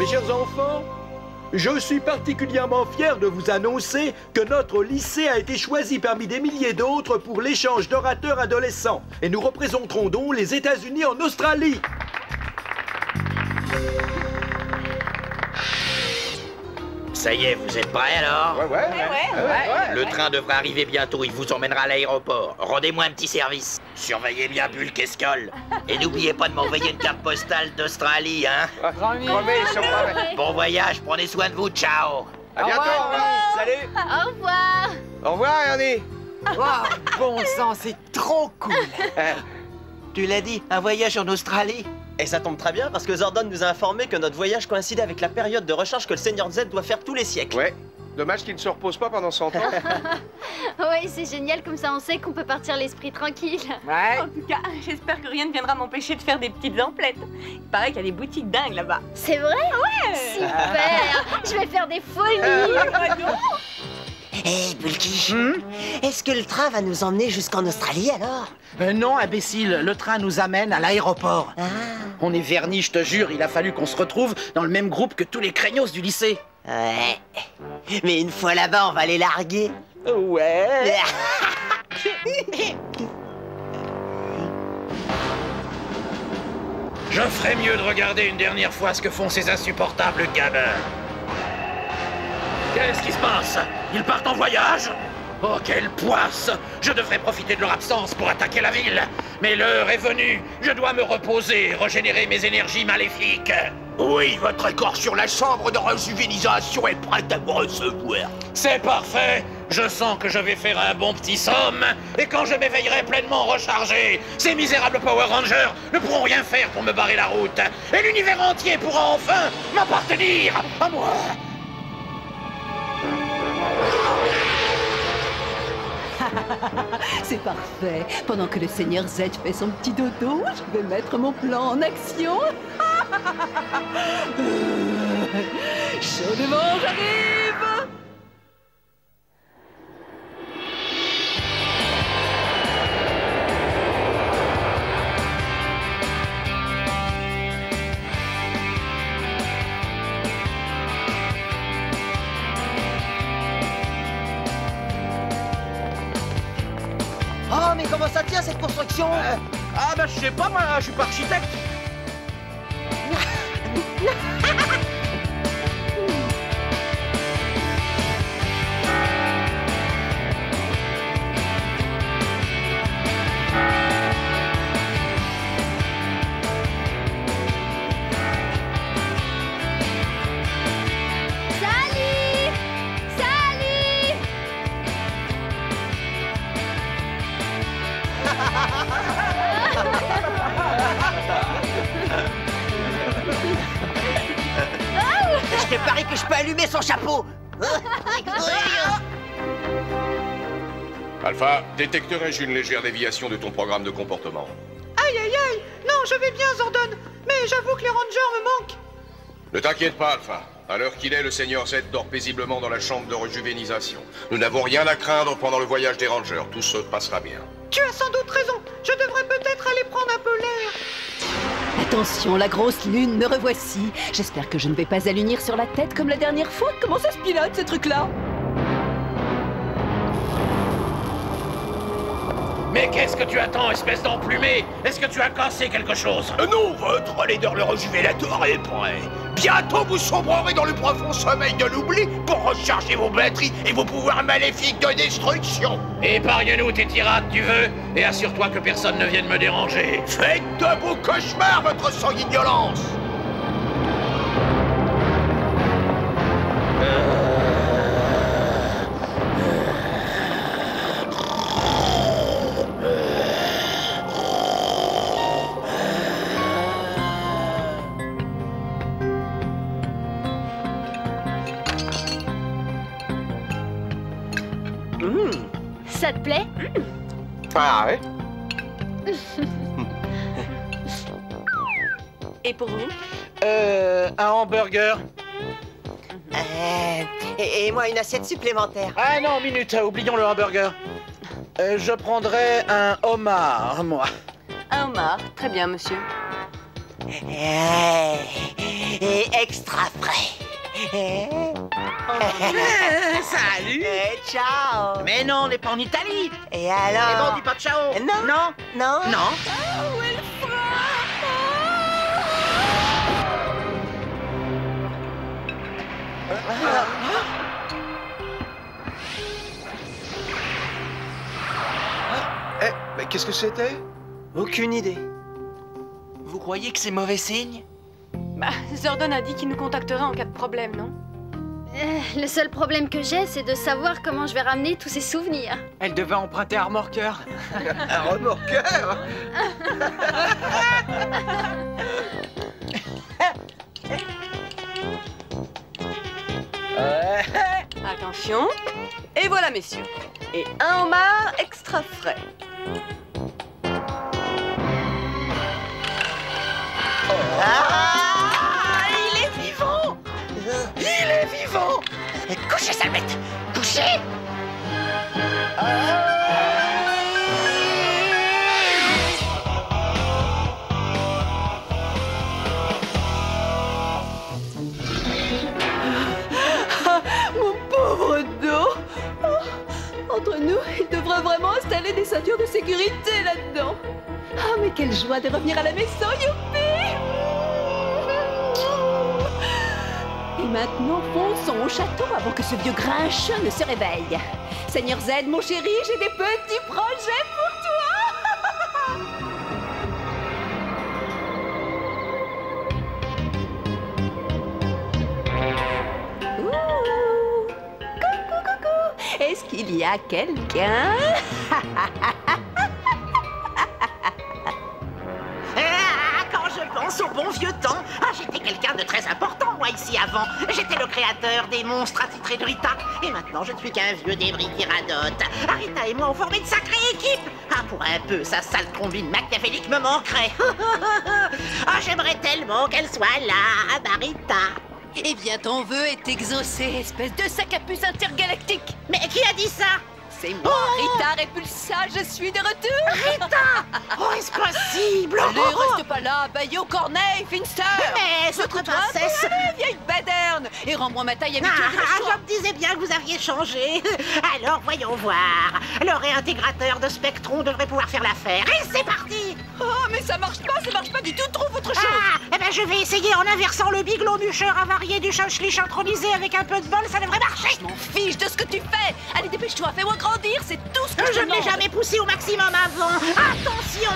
Mes chers enfants, je suis particulièrement fier de vous annoncer que notre lycée a été choisi parmi des milliers d'autres pour l'échange d'orateurs adolescents. Et nous représenterons donc les États-Unis en Australie. Ça y est, vous êtes prêts alors? Ouais. Le train devrait arriver bientôt, il vous emmènera à l'aéroport. Rendez-moi un petit service. Surveillez bien Bulk et Skull. Et n'oubliez pas de m'envoyer une carte postale d'Australie, hein? Promis, Bon voyage, prenez soin de vous, ciao! À bientôt, Salut. Au revoir. Au revoir, Ernie. Wow, bon sang, c'est trop cool. Tu l'as dit, un voyage en Australie? Et ça tombe très bien parce que Zordon nous a informé que notre voyage coïncidait avec la période de recharge que le Seigneur Z doit faire tous les siècles. Ouais. Dommage qu'il ne se repose pas pendant 100 ans. Ouais, c'est génial, comme ça on sait qu'on peut partir l'esprit tranquille. Ouais. En tout cas, j'espère que rien ne viendra m'empêcher de faire des petites emplettes. Il paraît qu'il y a des boutiques dingues là-bas. C'est vrai? Ouais. Super. Je vais faire des folies. Hé, Bulky, est-ce que le train va nous emmener jusqu'en Australie, alors? Non, imbécile, le train nous amène à l'aéroport. Ah. On est vernis, je te jure, il a fallu qu'on se retrouve dans le même groupe que tous les craignos du lycée. Ouais. Mais une fois là-bas, on va les larguer. Ouais. Je ferais mieux de regarder une dernière fois ce que font ces insupportables gamins. Qu'est-ce qui se passe? Ils partent en voyage? Oh, quelle poisse! Je devrais profiter de leur absence pour attaquer la ville. Mais l'heure est venue. Je dois me reposer, régénérer mes énergies maléfiques. Oui, votre corps sur la chambre de rejuvénisation est prêt à vous recevoir. C'est parfait. Je sens que je vais faire un bon petit somme. Et quand je m'éveillerai pleinement rechargé, ces misérables Power Rangers ne pourront rien faire pour me barrer la route. Et l'univers entier pourra enfin m'appartenir à moi. C'est parfait. Pendant que le Seigneur Z fait son petit dodo, je vais mettre mon plan en action. Chaudement, j'arrive. Oh, mais comment ça tient cette construction? Ah bah je sais pas, moi, je suis pas architecte. Salut. Salut. Je te parie que je peux allumer son chapeau. Alpha, détecterai-je une légère déviation de ton programme de comportement? Aïe aïe aïe. Non, je vais bien, Zordon. Mais j'avoue que les rangers me manquent. Ne t'inquiète pas, Alpha. À l'heure qu'il est, le Seigneur Z dort paisiblement dans la chambre de rejuvénisation. Nous n'avons rien à craindre pendant le voyage des Rangers. Tout se passera bien. Tu as sans doute raison. Je devrais peut-être aller prendre un peu l'air. Attention, la grosse lune, me revoici. J'espère que je ne vais pas allunir sur la tête comme la dernière fois. Comment ça se pilote, ces trucs-là? Mais qu'est-ce que tu attends, espèce d'emplumé? Est-ce que tu as cassé quelque chose? Non, votre leader le rejuvelateur est prêt. Bientôt vous sombrerez dans le profond sommeil de l'oubli pour recharger vos batteries et vos pouvoirs maléfiques de destruction. Épargne-nous tes tirades, tu veux, et assure-toi que personne ne vienne me déranger. Faites de beaux cauchemars, votre sanguignoloce. Ça te plaît? Ah ouais. Et pour vous? Un hamburger. Et moi, une assiette supplémentaire. Ah non, minute, oublions le hamburger. Je prendrais un homard, moi. Un homard. Très bien, monsieur. Et extra frais. Salut. Ciao. Mais non, on n'est pas en Italie. Et Mais alors? bon, dis pas ciao. Non. Non. Non. Non. Eh, mais qu'est-ce que c'était? Aucune idée. Vous croyez que c'est mauvais signe? Bah, Zordon a dit qu'il nous contacterait en cas de problème, non? Le seul problème que j'ai, c'est de savoir comment je vais ramener tous ces souvenirs. Elle devait emprunter un remorqueur. Un remorqueur? Attention. Et voilà, messieurs. Et un homard extra frais. Ah, il est vivant. Il est vivant. Couchez, sale bête. Couchez. Mon pauvre dos. Entre nous, il devrait vraiment installer des ceintures de sécurité là-dedans. Ah, mais quelle joie de revenir à la maison, youpi! Et maintenant, fonçons au château avant que ce vieux grincheux ne se réveille. Seigneur Z, mon chéri, j'ai des petits projets pour toi! Ouh. Coucou, coucou! Est-ce qu'il y a quelqu'un? Quand je pense au bon vieux temps, j'étais quelqu'un de très important, moi, ici, avant. J'étais le créateur des monstres attitrés de Rita. Et maintenant, je ne suis qu'un vieux débris qui radote. Rita et moi, on formé une sacrée équipe. Pour un peu, sa sale combine machiavélique me manquerait. J'aimerais tellement qu'elle soit là, Rita. Eh bien, ton vœu est exaucé, espèce de sac à puce intergalactique. Mais qui a dit ça? C'est moi, Rita Repulsa, je suis de retour. Rita! Est-ce possible? Allez, reste pas là, Bayo, Corneille, Finster. Mais cette princesse... Vieille baderne. Et rends-moi ma taille habituelle de choix. Je me disais bien que vous aviez changé. Alors, voyons voir. Le réintégrateur de Spectron devrait pouvoir faire l'affaire. Et c'est parti! Oh, mais ça marche pas du tout, trouve autre chose. Eh ben, je vais essayer en inversant le bigelot mucheur avarié du chinchlich intronisé avec un peu de bol, ça devrait marcher. Je m'en fiche de ce que tu fais. Allez, dépêche-toi, fais-moi grandir, c'est tout ce que je Je te ne l'ai demande. jamais poussé au maximum avant. Attention!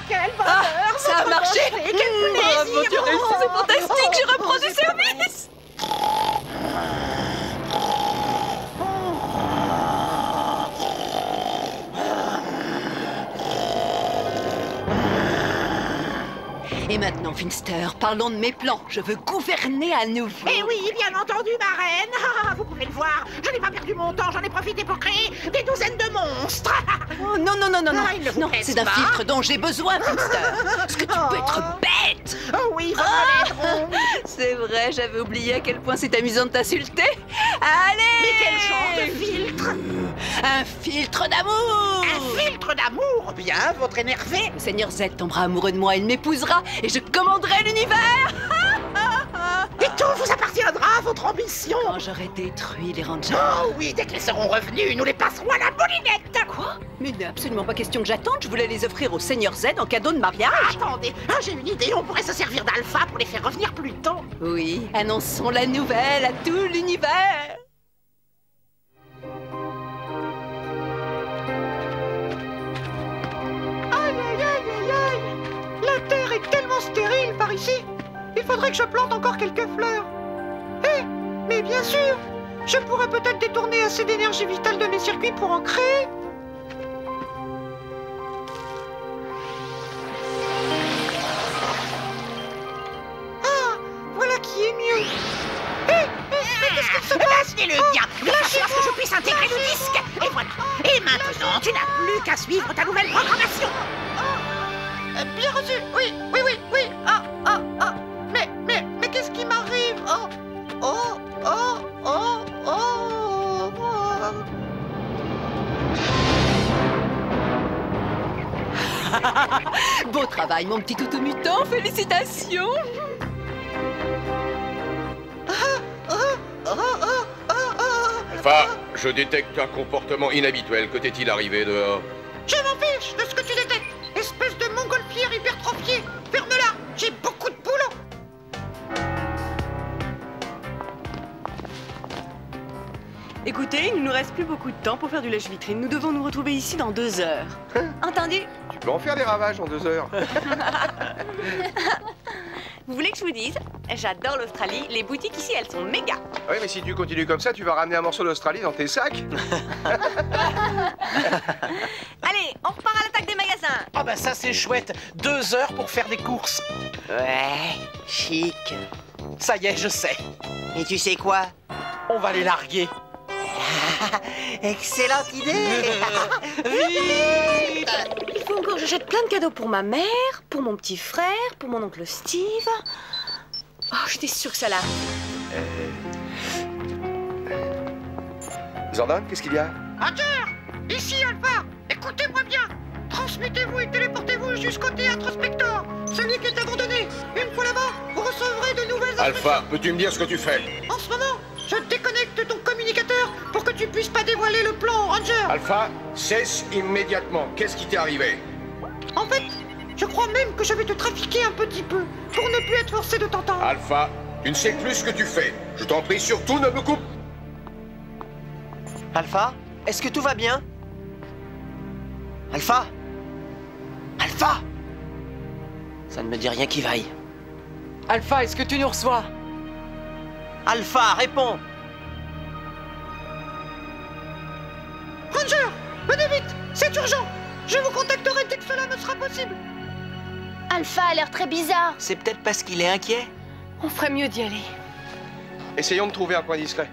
Quel bonheur! Ça a marché. Quel plaisir! Bravo, tu as réussi, c'est fantastique, je reprends du service. Et maintenant, Finster, parlons de mes plans. Je veux gouverner à nouveau. Eh oui, bien entendu, ma reine. Vous pouvez le voir, je n'ai pas perdu mon temps, j'en ai profité pour créer des douzaines de monstres. Oh non, non, non, non, non. il ne vous Non, plaise c'est d'un pas filtre dont j'ai besoin, Finster. Est-ce que tu peux être bête? Oh oui, vous m'aideront. C'est vrai, j'avais oublié à quel point c'est amusant de t'insulter. Allez! Mais quel genre de filtre? Un filtre d'amour! Un filtre d'amour? Bien, votre énervé. Le Seigneur Z tombera amoureux de moi, il m'épousera et je commanderai l'univers! Et tout vous appartiendra, votre ambition. Quand j'aurai détruit les Rangers. Oh oui, dès qu'ils seront revenus, nous les passerons à la moulinette. Quoi? Mais il n'est absolument pas question que j'attende, je voulais les offrir au Seigneur Z en cadeau de mariage. Attendez, j'ai une idée, on pourrait se servir d'Alpha pour les faire revenir plus tôt. Oui, annonçons la nouvelle à tout l'univers. Aïe, aïe, aïe, aïe, aïe. La terre est tellement stérile par ici. Il faudrait que je plante encore quelques fleurs. Mais bien sûr, je pourrais peut-être détourner assez d'énergie vitale de mes circuits pour en créer. Voilà qui est mieux. Mais qu'est-ce qu'il se passe? Lâchez-le bien, de façon à ce que je puisse intégrer le disque. Et voilà. Et maintenant, tu n'as plus qu'à suivre ta nouvelle programmation. Bien reçu. Oui. Mais qu'est-ce qui m'arrive? Beau travail. travail, mon petit toutou mutant. Félicitations. Alpha, je détecte un comportement inhabituel. Que t'est-il arrivé dehors? Je m'en fiche de ce que tu détectes, espèce de montgolfière hypertrophiée. Ferme-la, j'ai beaucoup de boulot. Écoutez, il ne nous reste plus beaucoup de temps pour faire du lèche-vitrine. Nous devons nous retrouver ici dans 2 heures. Entendu? Tu peux en faire des ravages en 2 heures. Vous voulez que je vous dise? J'adore l'Australie. Les boutiques ici, elles sont méga. Oui, mais si tu continues comme ça, tu vas ramener un morceau d'Australie dans tes sacs. Allez, on repart à l'attaque des magasins. Ah bah ça c'est chouette, 2 heures pour faire des courses. Ouais, chic. Ça y est, je sais. Et tu sais quoi? On va les larguer. Excellente idée. Il faut encore que j'achète plein de cadeaux pour ma mère, pour mon petit frère, pour mon oncle Steve. Oh, j'étais sûre que ça l'arrive. Zordon, qu'est-ce qu'il y a? Roger, ici Alpha, écoutez-moi bien. Transmettez-vous et téléportez-vous jusqu'au théâtre Spector, celui qui est abandonné. Une fois là-bas, vous recevrez de nouvelles instructions. Alpha, peux-tu me dire ce que tu fais? En ce moment, je déconnecte ton communicateur pour que tu puisses pas dévoiler le plan, Ranger. Alpha, cesse immédiatement. Qu'est-ce qui t'est arrivé? En fait, je crois même que je vais te trafiquer un petit peu pour ne plus être forcé de t'entendre. Alpha, tu ne sais plus ce que tu fais. Je t'en prie, surtout ne me coupe. Alpha, est-ce que tout va bien? Alpha? Alpha? Ça ne me dit rien qui vaille. Alpha, est-ce que tu nous reçois? Alpha, réponds! Ranger, venez vite, c'est urgent. Je vous contacterai dès que cela me sera possible. Alpha a l'air très bizarre. C'est peut-être parce qu'il est inquiet. On ferait mieux d'y aller. Essayons de trouver un coin discret.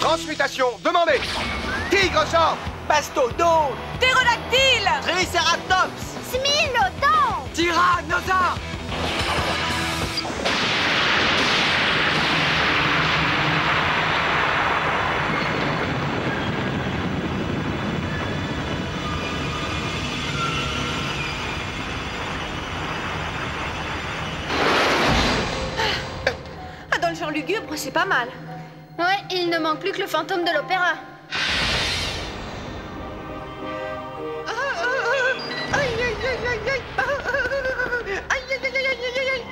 Transmutation, demandez! Tigre sort! Mastodon! Ptérodactyle! Triceratops! Smilodon! Tyrannosaure! Ah, dans le genre lugubre, c'est pas mal. Ouais, il ne manque plus que le fantôme de l'opéra.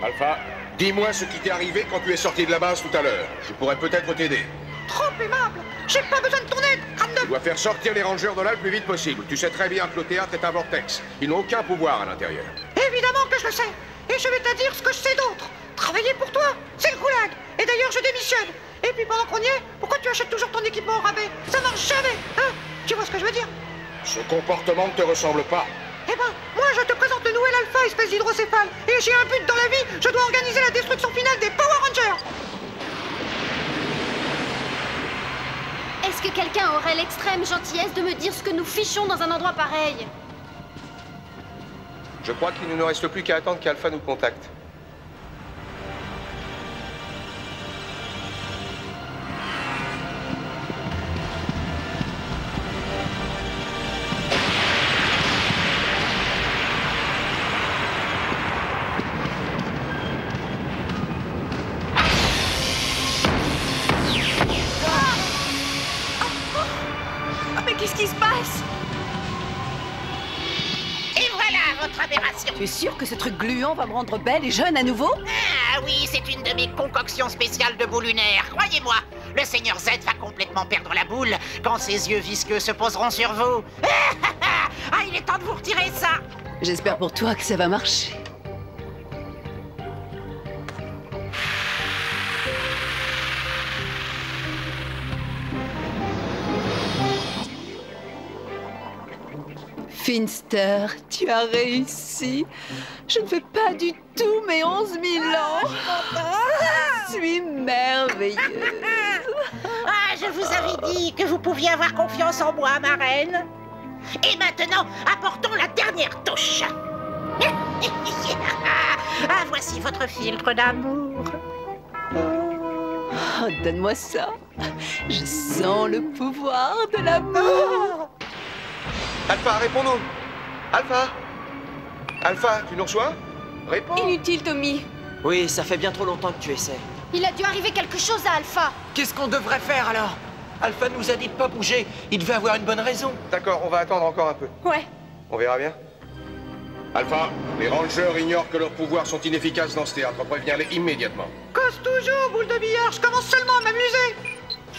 Alpha, dis-moi ce qui t'est arrivé quand tu es sorti de la base tout à l'heure. Je pourrais peut-être t'aider. Trop aimable. J'ai pas besoin de ton aide, Tu dois faire sortir les rangers de là le plus vite possible. Tu sais très bien que le théâtre est un vortex. Ils n'ont aucun pouvoir à l'intérieur. Évidemment que je le sais. Et je vais te dire ce que je sais d'autre. Travailler pour toi, c'est le goulag. Et d'ailleurs, je démissionne. Et puis pendant qu'on y est, pourquoi tu achètes toujours ton équipement au rabais? Ça marche jamais, hein? Tu vois ce que je veux dire? Ce comportement ne te ressemble pas. Eh ben, moi je te présente le nouvel Alpha, espèce d'hydrocéphale. Et j'ai un but dans la vie, je dois organiser la destruction finale des Power Rangers. Est-ce que quelqu'un aurait l'extrême gentillesse de me dire ce que nous fichons dans un endroit pareil? Je crois qu'il ne nous reste plus qu'à attendre qu'Alpha nous contacte. Qu'est-ce qui se passe? Et voilà votre aberration. Tu es sûr que ce truc gluant va me rendre belle et jeune à nouveau? Ah oui, c'est une de mes concoctions spéciales de boue lunaire. Croyez-moi, le Seigneur Z va complètement perdre la boule quand ses yeux visqueux se poseront sur vous. Ah, il est temps de vous retirer ça. J'espère pour toi que ça va marcher. Finster, tu as réussi. Je ne fais pas du tout mes 11 000 ans. Je suis merveilleuse. Ah, je vous avais dit que vous pouviez avoir confiance en moi, ma reine. Et maintenant, apportons la dernière touche. Ah, voici votre filtre d'amour. Oh, donne-moi ça. Je sens le pouvoir de l'amour. Alpha, réponds-nous. Alpha. Alpha, tu nous reçois? Réponds. Inutile, Tommy. Oui, ça fait bien trop longtemps que tu essaies. Il a dû arriver quelque chose à Alpha. Qu'est-ce qu'on devrait faire alors? Alpha nous a dit de pas bouger. Il devait avoir une bonne raison. D'accord, on va attendre encore un peu. Ouais. On verra bien. Alpha, les Rangers ignorent que leurs pouvoirs sont inefficaces dans ce théâtre. Préviens-les immédiatement. Cause toujours, boule de billard, je commence seulement à m'amuser.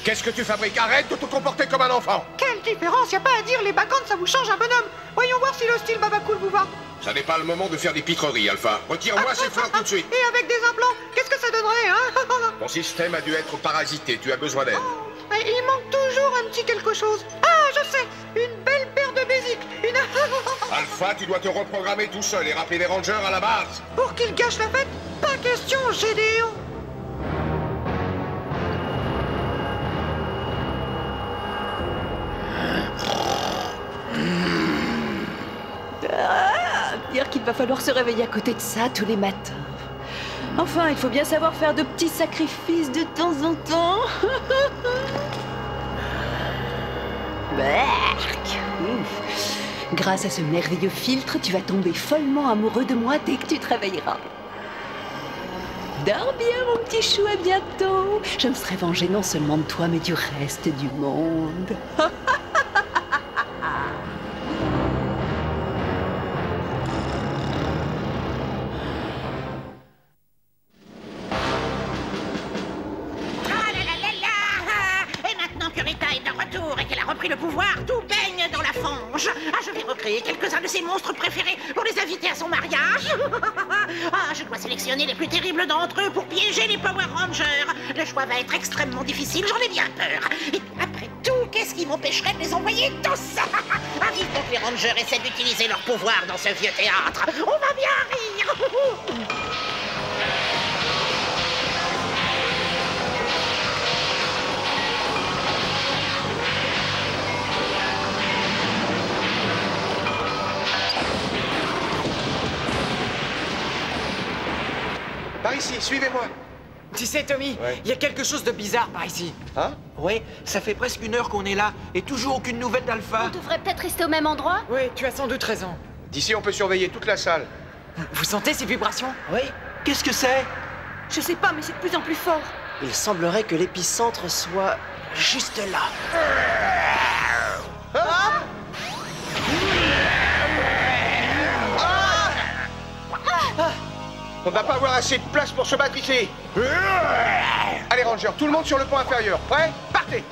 Qu'est-ce que tu fabriques? Arrête de te comporter comme un enfant. Quelle différence, y a pas à dire, les bacchantes ça vous change un bonhomme. Voyons voir si le style Babacool vous va. Ça n'est pas le moment de faire des pitreries, Alpha. Retire-moi ces fleurs tout de suite. Et avec des implants, qu'est-ce que ça donnerait, hein? Ton système a dû être parasité, tu as besoin d'aide. Il manque toujours un petit quelque chose. Ah, je sais, une belle paire de basiques, une... Alpha, tu dois te reprogrammer tout seul et rappeler les Rangers à la base. Pour qu'ils gâchent la fête? Pas question, Gédéon. Dire qu'il va falloir se réveiller à côté de ça tous les matins. Enfin, il faut bien savoir faire de petits sacrifices de temps en temps. Berk. Grâce à ce merveilleux filtre, tu vas tomber follement amoureux de moi dès que tu te réveilleras. Dors bien, mon petit chou, à bientôt. Je me serai vengée non seulement de toi, mais du reste du monde. Le pouvoir, tout baigne dans la fange. Ah, je vais recréer quelques-uns de ses monstres préférés pour les inviter à son mariage. Ah, je dois sélectionner les plus terribles d'entre eux pour piéger les Power Rangers. Le choix va être extrêmement difficile, j'en ai bien peur. Et après tout, qu'est-ce qui m'empêcherait de les envoyer tous? Ah, vivement que les Rangers essaient d'utiliser leur pouvoir dans ce vieux théâtre. On va bien rire. Par ici, suivez-moi. Tu sais, Tommy, il y a quelque chose de bizarre par ici. Hein? Oui, ça fait presque 1 heure qu'on est là et toujours aucune nouvelle d'Alpha. On devrait peut-être rester au même endroit. Oui, tu as sans doute raison. D'ici, on peut surveiller toute la salle. Vous sentez ces vibrations? Oui. Qu'est-ce que c'est? Je sais pas, mais c'est de plus en plus fort. Il semblerait que l'épicentre soit juste là. Ah! On va pas avoir assez de place pour se battre ici. Allez, Rangers, tout le monde sur le pont inférieur. Prêt? Partez!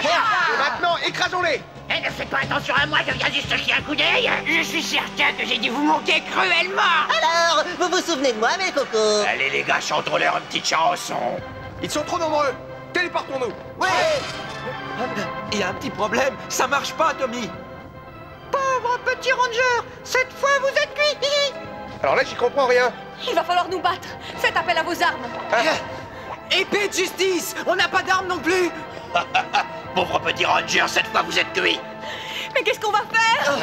Et maintenant, écrasons-les! Et ne faites pas attention à moi, je viens juste jeter un coup d'œil. Je suis certain que j'ai dû vous manquer cruellement. Alors, vous vous souvenez de moi, mes cocos? Allez les gars, chantons-leur une petite chanson. Ils sont trop nombreux. Téléportons-nous. Ouais. Il y a un petit problème, ça marche pas, Tommy. Pauvre petit ranger, cette fois vous êtes cuit. Alors là, j'y comprends rien. Il va falloir nous battre. Faites appel à vos armes. Épée de justice, on n'a pas d'armes non plus. Pauvre petit ranger, cette fois vous êtes cuit. Mais qu'est-ce qu'on va faire?